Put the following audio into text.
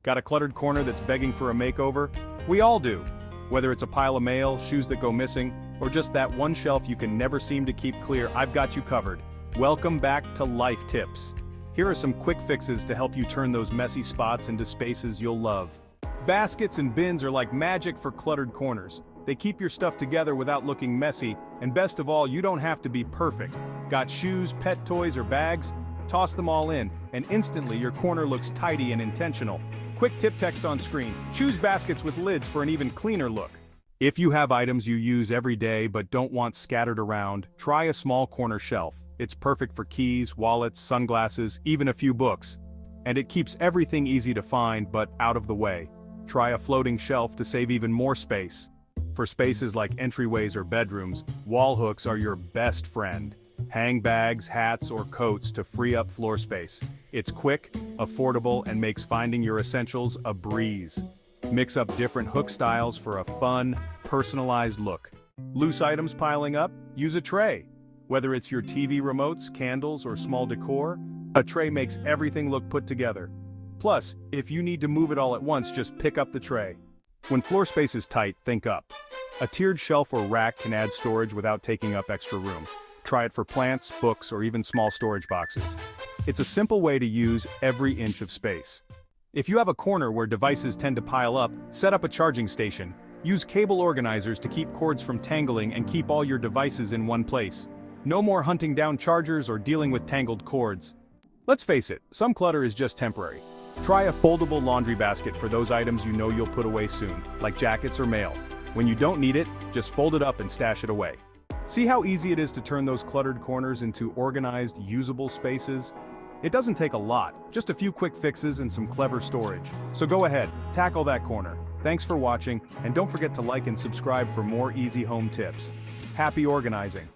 Got a cluttered corner that's begging for a makeover? We all do. Whether it's a pile of mail, shoes that go missing, or just that one shelf you can never seem to keep clear, I've got you covered. Welcome back to Life Tips. Here are some quick fixes to help you turn those messy spots into spaces you'll love. Baskets and bins are like magic for cluttered corners. They keep your stuff together without looking messy, and best of all, you don't have to be perfect. Got shoes, pet toys, or bags? Toss them all in, and instantly your corner looks tidy and intentional. Quick tip text on screen: choose baskets with lids for an even cleaner look. If you have items you use every day but don't want scattered around, try a small corner shelf. It's perfect for keys, wallets, sunglasses, even a few books. And it keeps everything easy to find but out of the way. Try a floating shelf to save even more space. For spaces like entryways or bedrooms, wall hooks are your best friend. Hang bags, hats, or coats to free up floor space. It's quick, affordable, and makes finding your essentials a breeze. Mix up different hook styles for a fun, personalized look. Loose items piling up? Use a tray. Whether it's your TV remotes, candles, or small decor, a tray makes everything look put together. Plus, if you need to move it all at once, just pick up the tray. When floor space is tight, think up. A tiered shelf or rack can add storage without taking up extra room. Try it for plants, books, or even small storage boxes. It's a simple way to use every inch of space. If you have a corner where devices tend to pile up, set up a charging station. Use cable organizers to keep cords from tangling and keep all your devices in one place. No more hunting down chargers or dealing with tangled cords. Let's face it, some clutter is just temporary. Try a foldable laundry basket for those items you know you'll put away soon, like jackets or mail. When you don't need it, just fold it up and stash it away. See how easy it is to turn those cluttered corners into organized, usable spaces? It doesn't take a lot, just a few quick fixes and some clever storage. So go ahead, tackle that corner. Thanks for watching, and don't forget to like and subscribe for more easy home tips. Happy organizing!